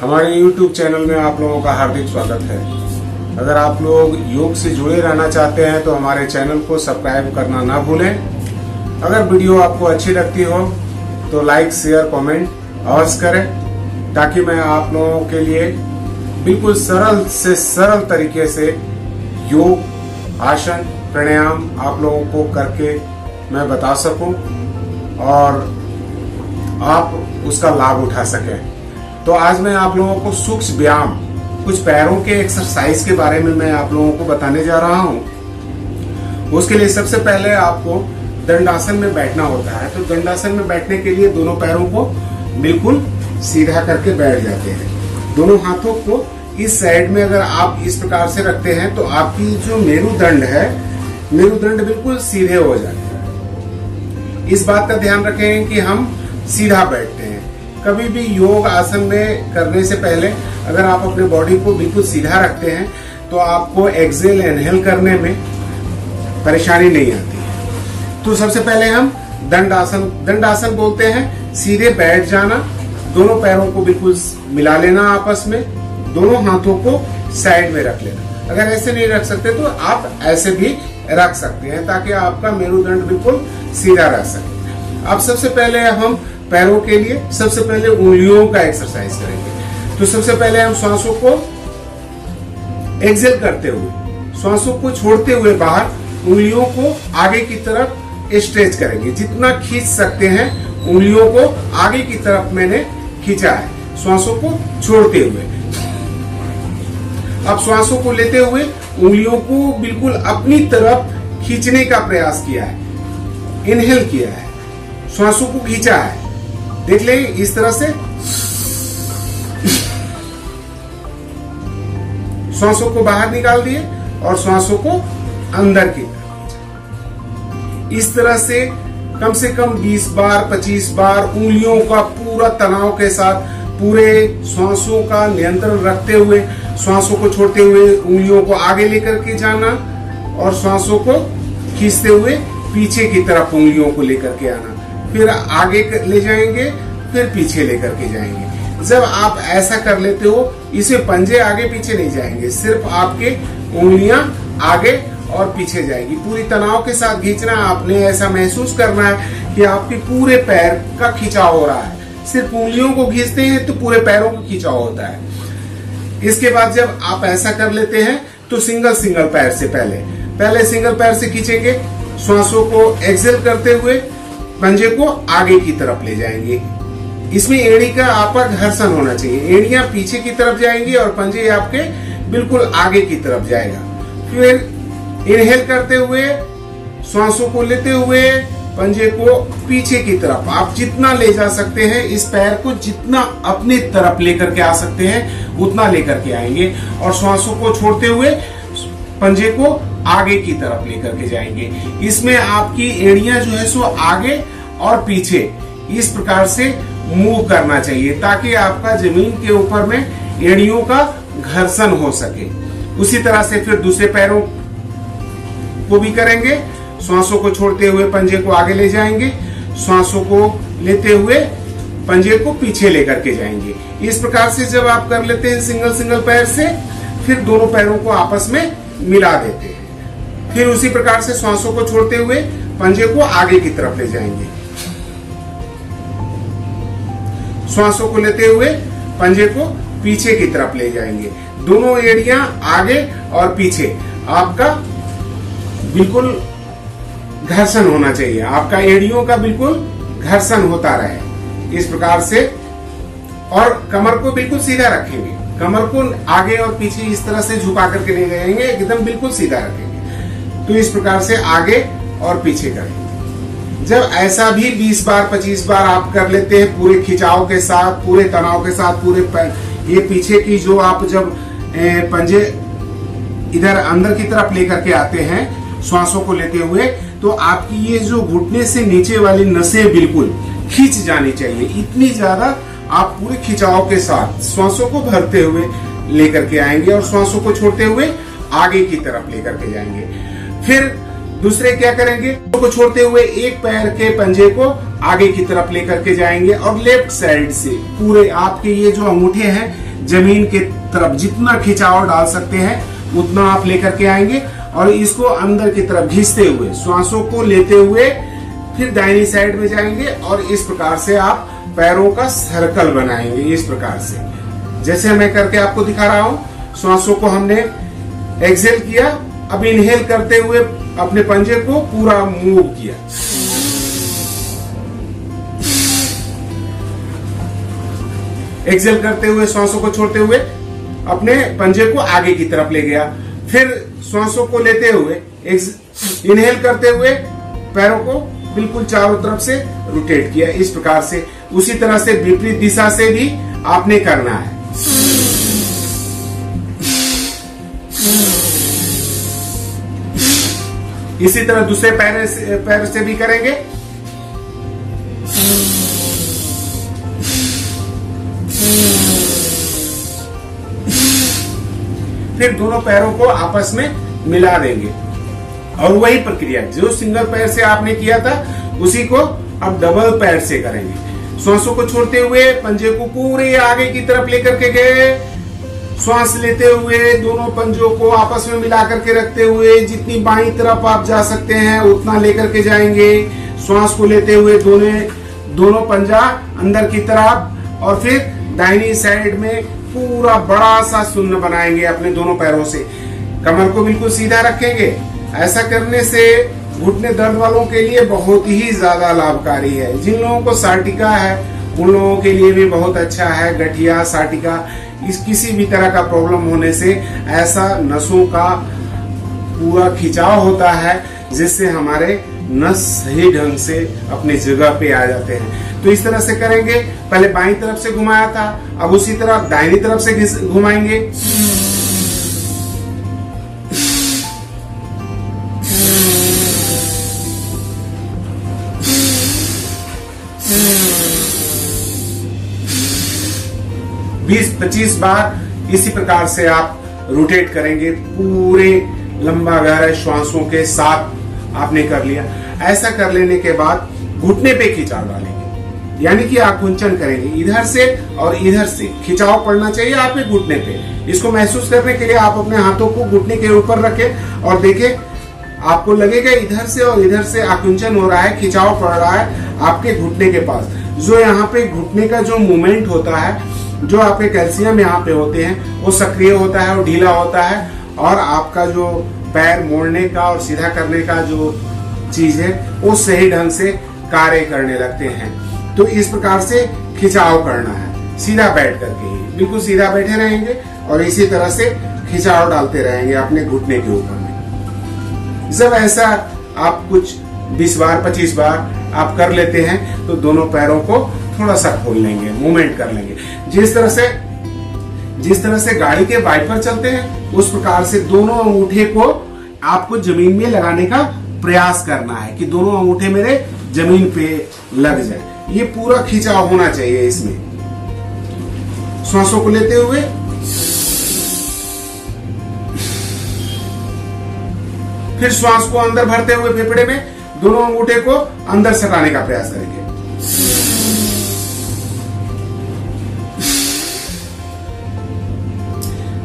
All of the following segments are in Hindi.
हमारे YouTube चैनल में आप लोगों का हार्दिक स्वागत है। अगर आप लोग योग से जुड़े रहना चाहते हैं तो हमारे चैनल को सब्सक्राइब करना ना भूलें। अगर वीडियो आपको अच्छी लगती हो तो लाइक शेयर कमेंट अवश्य करें, ताकि मैं आप लोगों के लिए बिल्कुल सरल से सरल तरीके से योग आसन प्राणायाम आप लोगों को करके मैं बता सकूं और आप उसका लाभ उठा सकें। तो आज मैं आप लोगों को सूक्ष्म व्यायाम, कुछ पैरों के एक्सरसाइज के बारे में मैं आप लोगों को बताने जा रहा हूं। उसके लिए सबसे पहले आपको दंडासन में बैठना होता है। तो दंडासन में बैठने के लिए दोनों पैरों को बिल्कुल सीधा करके बैठ जाते हैं। दोनों हाथों को इस साइड में अगर आप इस प्रकार से रखते हैं तो आपकी जो मेरुदंड है, मेरुदंड बिल्कुल सीधे हो जाते हैं। इस बात का ध्यान रखें कि हम सीधा बैठते हैं। कभी भी योग आसन में करने से पहले अगर आप अपने बॉडी को बिल्कुल सीधा रखते हैं तो आपको एक्सेल इनहेल करने में परेशानी नहीं आती है। तो सबसे पहले हम दंडासन बोलते हैं। सीधे बैठ जाना, दोनों पैरों को बिल्कुल मिला लेना आपस में, दोनों हाथों को साइड में रख लेना। अगर ऐसे नहीं रख सकते तो आप ऐसे भी रख सकते हैं, ताकि आपका मेरुदंड बिल्कुल सीधा रह सके। अब सबसे पहले हम पैरों के लिए सबसे पहले उंगलियों का एक्सरसाइज करेंगे। तो सबसे पहले हम श्वासों को एक्सेल करते हुए, श्वासों को छोड़ते हुए बाहर उंगलियों को आगे की तरफ स्ट्रेच करेंगे। जितना खींच सकते हैं उंगलियों को आगे की तरफ मैंने खींचा है, श्वासों को छोड़ते हुए। अब श्वासों को लेते हुए उंगलियों को बिल्कुल अपनी तरफ खींचने का प्रयास किया है, इनहेल किया है, श्वासों को खींचा है। देख ले इस तरह से श्वासों को बाहर निकाल दिए और श्वासों को अंदर की तरफ। इस तरह से कम 20 बार 25 बार उंगलियों का पूरा तनाव के साथ, पूरे श्वासों का नियंत्रण रखते हुए, श्वासों को छोड़ते हुए उंगलियों को आगे लेकर के जाना और श्वासों को खींचते हुए पीछे की तरफ उंगलियों को लेकर के आना। फिर आगे ले जाएंगे, फिर पीछे लेकर के जाएंगे। जब आप ऐसा कर लेते हो, इसे पंजे आगे पीछे नहीं जाएंगे, सिर्फ आपके उंगलियां आगे और पीछे जाएगी। पूरी तनाव के साथ खींचना, आपने ऐसा महसूस करना है कि आपके पूरे पैर का खिंचाव हो रहा है। सिर्फ उंगलियों को खींचते हैं तो पूरे पैरों का खिंचाव होता है। इसके बाद जब आप ऐसा कर लेते हैं तो सिंगल पैर से पहले सिंगल पैर से खींचेंगे, श्वासों को एक्सेल करते हुए पंजे को आगे की तरफ ले जाएंगे। इसमें एड़ी का आपका घर्षण होना चाहिए। एड़ियां पीछे की तरफ जाएंगी और पंजे आपके बिल्कुल आगे की तरफ जाएगा। फिर इनहेल करते हुए, श्वासों को लेते हुए पंजे को पीछे की तरफ आप जितना ले जा सकते हैं, इस पैर को जितना अपनी तरफ लेकर के आ सकते हैं उतना लेकर के आएंगे और श्वासों को छोड़ते हुए पंजे को आगे की तरफ लेकर के जाएंगे। इसमें आपकी एड़ियां जो है सो आगे और पीछे इस प्रकार से मूव करना चाहिए, ताकि आपका जमीन के ऊपर में एड़ियों का घर्षण हो सके। उसी तरह से फिर दूसरे पैरों को भी करेंगे। श्वासों को छोड़ते हुए पंजे को आगे ले जाएंगे, श्वासों को लेते हुए पंजे को पीछे लेकर के जाएंगे। इस प्रकार से जब आप कर लेते हैं सिंगल पैर से, फिर दोनों पैरों को आपस में मिला देते हैं। फिर उसी प्रकार से श्वासों को छोड़ते हुए पंजे को आगे की तरफ ले जाएंगे, श्वासों को लेते हुए पंजे को पीछे की तरफ ले जाएंगे। दोनों एड़ियां आगे और पीछे आपका बिल्कुल घर्षण होना चाहिए, आपका एड़ियों का बिल्कुल घर्षण होता रहे इस प्रकार से। और कमर को बिल्कुल सीधा रखेंगे, कमर को आगे और पीछे इस तरह से झुका करके ले जाएंगे, एकदम बिल्कुल सीधा रखेंगे। तो इस प्रकार से आगे और पीछे करेंगे। जब ऐसा भी 20 बार 25 बार आप कर लेते हैं पूरे खिंचाव के साथ, पूरे तनाव के साथ, पूरे ये पीछे की जो आप जब पंजे इधर अंदर की तरफ लेकर के आते हैं श्वासों को लेते हुए, तो आपकी ये जो घुटने से नीचे वाली नसें बिल्कुल खींच जानी चाहिए। इतनी ज्यादा आप पूरे खिंचाव के साथ श्वासों को भरते हुए लेकर के आएंगे और श्वासों को छोड़ते हुए आगे की तरफ लेकर के जाएंगे। फिर दूसरे क्या करेंगे, को छोड़ते हुए एक पैर के पंजे को आगे की तरफ लेकर के जाएंगे और लेफ्ट साइड से पूरे आपके ये जो अंगूठे हैं जमीन के तरफ जितना खिंचाव डाल सकते हैं उतना आप लेकर के आएंगे और इसको अंदर की तरफ खींचते हुए श्वासों को लेते हुए फिर दाहिनी साइड में जाएंगे और इस प्रकार से आप पैरों का सर्कल बनाएंगे। इस प्रकार से जैसे मैं करके आपको दिखा रहा हूं। श्वासों को हमने एक्सहेल किया, अब इनहेल करते हुए अपने पंजे को पूरा मूव किया। एक्सहेल करते हुए श्वासों को छोड़ते हुए अपने पंजे को आगे की तरफ ले गया। फिर श्वासों को लेते हुए इनहेल करते हुए पैरों को बिल्कुल चारों तरफ से रोटेट किया। इस प्रकार से उसी तरह से विपरीत दिशा से भी आपने करना है। इसी तरह दूसरे पैर से भी करेंगे। फिर दोनों पैरों को आपस में मिला देंगे और वही प्रक्रिया जो सिंगल पैर से आपने किया था उसी को अब डबल पैर से करेंगे। श्वासों को छोड़ते हुए पंजे को पूरे आगे की तरफ लेकर के गए। श्वास लेते हुए दोनों पंजों को आपस में मिला करके रखते हुए जितनी बाईं तरफ आप जा सकते हैं उतना लेकर के जाएंगे। श्वास को लेते हुए दोनों पंजा अंदर की तरफ और फिर दाहिनी साइड में पूरा बड़ा सा शून्य बनाएंगे अपने दोनों पैरों से। कमर को बिल्कुल सीधा रखेंगे। ऐसा करने से घुटने दर्द वालों के लिए बहुत ही ज्यादा लाभकारी है। जिन लोगों को साटिका है उन लोगों के लिए भी बहुत अच्छा है। गठिया, साटिका, किसी भी तरह का प्रॉब्लम होने से ऐसा नसों का पूरा खिंचाव होता है जिससे हमारे नस सही ढंग से अपनी जगह पे आ जाते हैं। तो इस तरह से करेंगे। पहले बाईं तरफ से घुमाया था, अब उसी तरह दाहिनी तरफ से घुमाएंगे। बीस 25 बार इसी प्रकार से आप रोटेट करेंगे। पूरे लंबा गहरे श्वासों के साथ आपने कर लिया। ऐसा कर लेने के बाद घुटने पे खिंचाव डालेंगे, यानी कि आकुंचन करेंगे। इधर से और इधर से खिंचाव पड़ना चाहिए आपके घुटने पे। इसको महसूस करने के लिए आप अपने हाथों को घुटने के ऊपर रखें और देखें, आपको लगेगा इधर से और इधर से आकुंचन हो रहा है, खिंचाव पड़ रहा है आपके घुटने के पास। जो यहाँ पे घुटने का जो मूवमेंट होता है, जो आपके कैल्शियम यहाँ पे होते हैं, वो सक्रिय होता है और ढीला होता है और आपका जो पैर मोड़ने का और सीधा करने का जो चीज है वो सही ढंग से कार्य करने लगते हैं। तो इस प्रकार से खिंचाव करना है, सीधा बैठ करके ही बिल्कुल सीधा बैठे रहेंगे और इसी तरह से खिंचाव डालते रहेंगे अपने घुटने के ऊपर में। जब ऐसा आप कुछ 20 बार 25 बार आप कर लेते हैं तो दोनों पैरों को थोड़ा सा खोल लेंगे, मूवमेंट कर लेंगे। जिस तरह से गाड़ी के वाइपर चलते हैं उस प्रकार से दोनों अंगूठे को आपको जमीन में लगाने का प्रयास करना है कि दोनों अंगूठे मेरे जमीन पे लग जाए। ये पूरा खिंचाव होना चाहिए इसमें। श्वासों को लेते हुए फिर श्वास को अंदर भरते हुए फेफड़े में दोनों अंगूठे को अंदर सटाने का प्रयास करेंगे।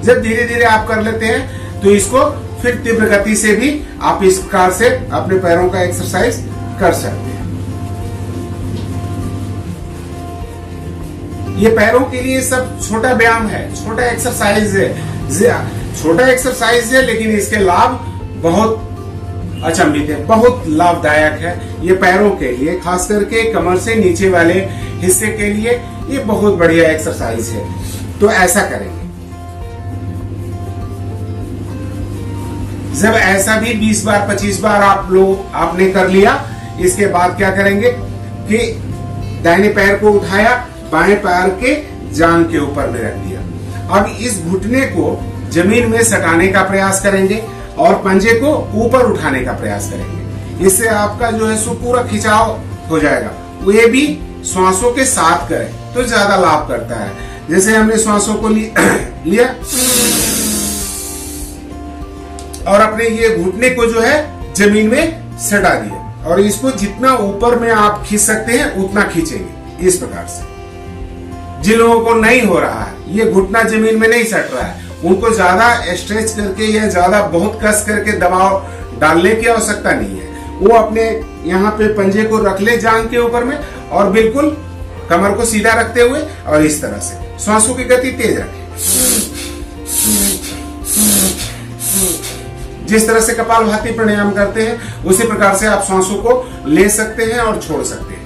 जब धीरे धीरे आप कर लेते हैं तो इसको फिर तीव्र गति से भी आप इस प्रकार से अपने पैरों का एक्सरसाइज कर सकते हैं। ये पैरों के लिए सब छोटा व्यायाम है, छोटा एक्सरसाइज है, लेकिन इसके लाभ बहुत अचंभित है, बहुत लाभदायक है। ये पैरों के लिए, खास करके कमर से नीचे वाले हिस्से के लिए ये बहुत बढ़िया एक्सरसाइज है। तो ऐसा करेंगे। जब ऐसा भी 20 बार 25 बार आपने कर लिया, इसके बाद क्या करेंगे कि दाहिने पैर को उठाया, बाएं पैर के जांघ के ऊपर में रख दिया। अब इस घुटने को जमीन में सटाने का प्रयास करेंगे और पंजे को ऊपर उठाने का प्रयास करेंगे। इससे आपका जो है सो पूरा खिंचाव हो जाएगा। वो ये भी श्वासों के साथ करें तो ज्यादा लाभ करता है। जैसे हमने श्वासों को लिया और अपने ये घुटने को जो है जमीन में सटा दिया और इसको जितना ऊपर में आप खींच सकते हैं उतना खींचेंगे इस प्रकार से। जिन लोगों को नहीं हो रहा है, ये घुटना जमीन में नहीं सट रहा है, उनको ज्यादा स्ट्रेच करके या ज्यादा बहुत कस करके दबाव डालने की आवश्यकता नहीं है। वो अपने यहाँ पे पंजे को रख ले जांघ के ऊपर में और बिल्कुल कमर को सीधा रखते हुए और इस तरह से श्वासों की गति तेज रखें। जिस तरह से कपालभाति प्राणायाम करते हैं उसी प्रकार से आप श्वासों को ले सकते हैं और छोड़ सकते हैं।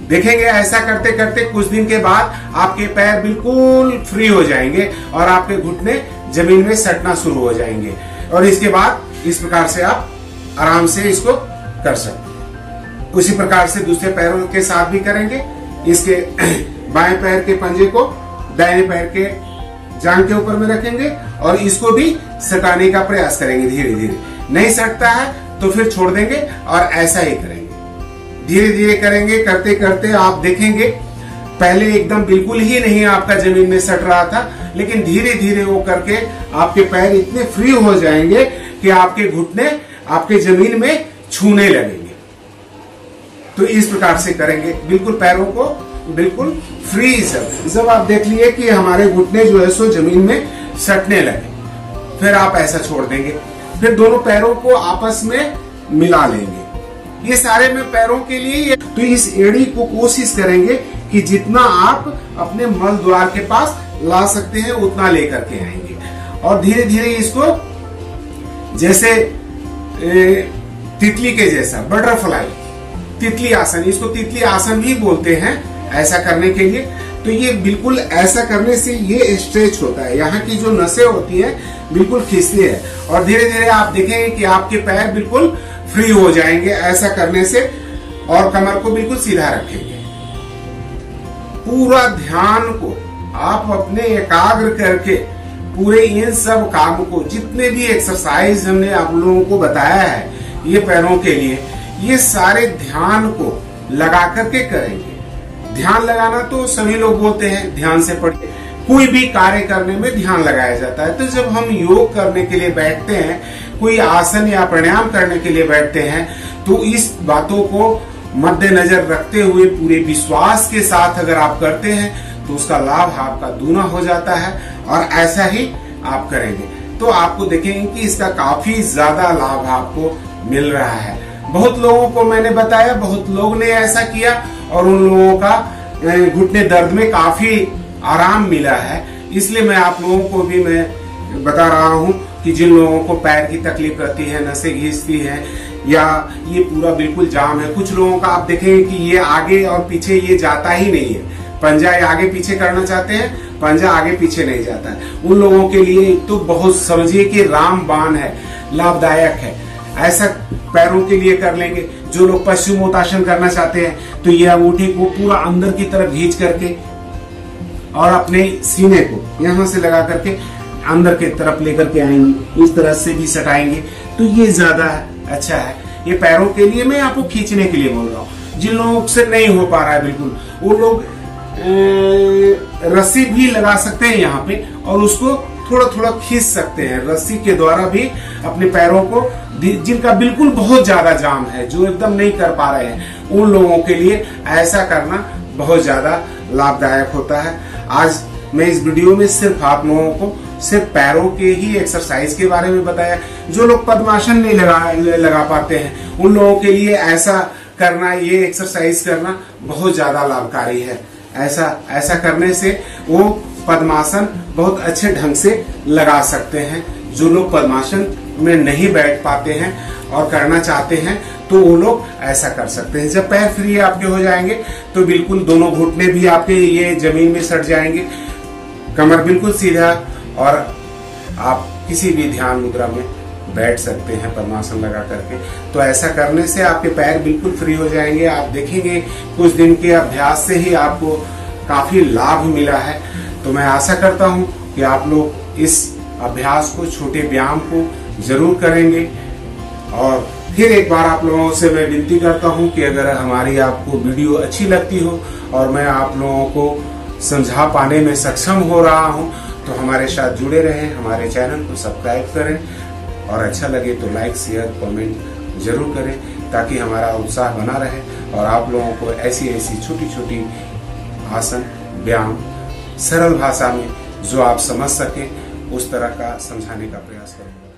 देखेंगे ऐसा करते करते कुछ दिन के बाद आपके पैर बिल्कुल फ्री हो जाएंगे और आपके घुटने जमीन में सटना शुरू हो जाएंगे और इसके बाद इस प्रकार से आप आराम से इसको कर सकते हैं। उसी प्रकार से दूसरे पैरों के साथ भी करेंगे। इसके बाएं पैर के पंजे को दाहिने पैर के जांघ के ऊपर में रखेंगे और इसको भी सटाने का प्रयास करेंगे धीरे धीरे। नहीं सटता है तो फिर छोड़ देंगे और ऐसा ही करेंगे, धीरे धीरे करेंगे। करते करते आप देखेंगे पहले एकदम बिल्कुल ही नहीं आपका जमीन में सट रहा था, लेकिन धीरे धीरे वो करके आपके पैर इतने फ्री हो जाएंगे कि आपके घुटने आपके जमीन में छूने लगेंगे। तो इस प्रकार से करेंगे, बिल्कुल पैरों को बिल्कुल फ्री। जब आप देख लिए कि हमारे घुटने जो है सो जमीन में सटने लगे, फिर आप ऐसा छोड़ देंगे। फिर दोनों पैरों को आपस में मिला लेंगे। ये सारे में पैरों के लिए। तो इस एड़ी को कोशिश करेंगे कि जितना आप अपने मल द्वार के पास ला सकते हैं उतना लेकर के आएंगे और धीरे धीरे इसको जैसे तितली के जैसा बटरफ्लाई, तितली आसन, इसको तितली आसन भी बोलते हैं ऐसा करने के लिए। तो ये बिल्कुल ऐसा करने से ये स्ट्रेच होता है, यहाँ की जो नसें होती है बिल्कुल खींचती है और धीरे धीरे आप देखेंगे कि आपके पैर बिल्कुल फ्री हो जाएंगे ऐसा करने से। और कमर को बिल्कुल सीधा रखेंगे। पूरा ध्यान को आप अपने एकाग्र करके पूरे इन सब काम को, जितने भी एक्सरसाइज हमने आप लोगों को बताया है ये पैरों के लिए, ये सारे ध्यान को लगा करके करेंगे। ध्यान लगाना तो सभी लोग बोलते हैं ध्यान से पढ़िए, कोई भी कार्य करने में ध्यान लगाया जाता है। तो जब हम योग करने के लिए बैठते हैं, कोई आसन या प्राणायाम करने के लिए बैठते हैं, तो इस बातों को मद्देनजर रखते हुए पूरे विश्वास के साथ अगर आप करते हैं तो उसका लाभ आपका दूना हो जाता है और ऐसा ही आप करेंगे तो आपको देखेंगे कि इसका काफी ज्यादा लाभ आपको मिल रहा है। बहुत लोगों को मैंने बताया, बहुत लोग ने ऐसा किया और उन लोगों का घुटने दर्द में काफी आराम मिला है। इसलिए मैं आप लोगों को भी मैं बता रहा हूं कि जिन लोगों को पैर की तकलीफ रहती है, नसें घिसती हैं या ये पूरा बिल्कुल जाम है, कुछ लोगों का आप देखेंगे कि ये आगे और पीछे ये जाता ही नहीं है। पंजा आगे पीछे करना चाहते हैं, पंजा आगे पीछे नहीं जाता है। उन लोगों के लिए तो बहुत समझिए कि रामबाण है, लाभदायक है। ऐसा पैरों के लिए कर लेंगे। जो लोग पश्चिमोत्तासन करना चाहते हैं तो ये अंगूठी को पूरा अंदर की तरफ खींच करके और अपने सीने को यहाँ से लगा करके अंदर की तरफ लेकर के आएंगे, इस तरह से भी सटाएंगे तो ये ज्यादा अच्छा है। ये पैरों के लिए मैं आपको खींचने के लिए बोल रहा हूँ। जिन लोगों से नहीं हो पा रहा है बिल्कुल, वो लोग रस्सी भी लगा सकते हैं यहाँ पे और उसको थोड़ा थोड़ा खींच सकते हैं रस्सी के द्वारा भी अपने पैरों को। जिनका बिल्कुल बहुत ज्यादा जाम है, जो एकदम नहीं कर पा रहे हैं, उन लोगों के लिए ऐसा करना बहुत ज्यादा लाभदायक होता है। आज मैं इस वीडियो में सिर्फ आप लोगों को सिर्फ पैरों के ही एक्सरसाइज के बारे में बताया। जो लोग पद्मासन नहीं लगा पाते हैं उन लोगों के लिए ऐसा करना, ये एक्सरसाइज करना बहुत ज्यादा लाभकारी है। ऐसा करने से वो पद्मासन बहुत अच्छे ढंग से लगा सकते हैं। जो लोग पद्मासन में नहीं बैठ पाते हैं और करना चाहते हैं तो वो लोग ऐसा कर सकते हैं। जब पैर फ्री आपके हो जाएंगे तो बिल्कुल दोनों घुटने भी आपके ये जमीन में सट जाएंगे, कमर बिल्कुल सीधा और आप किसी भी ध्यान मुद्रा में बैठ सकते हैं पद्मासन लगा करके। तो ऐसा करने से आपके पैर बिल्कुल फ्री हो जाएंगे। आप देखेंगे कुछ दिन के अभ्यास से ही आपको काफी लाभ मिला है। तो मैं आशा करता हूं कि आप लोग इस अभ्यास को, छोटे व्यायाम को जरूर करेंगे। और फिर एक बार आप लोगों से मैं विनती करता हूं कि अगर हमारी आपको वीडियो अच्छी लगती हो और मैं आप लोगों को समझा पाने में सक्षम हो रहा हूं तो हमारे साथ जुड़े रहें, हमारे चैनल को सब्सक्राइब करें और अच्छा लगे तो लाइक, शेयर, कमेंट जरूर करें ताकि हमारा उत्साह बना रहे और आप लोगों को ऐसी ऐसी छोटी छोटी आसन व्यायाम सरल भाषा में जो आप समझ सके उस तरह का समझाने का प्रयास करूंगा।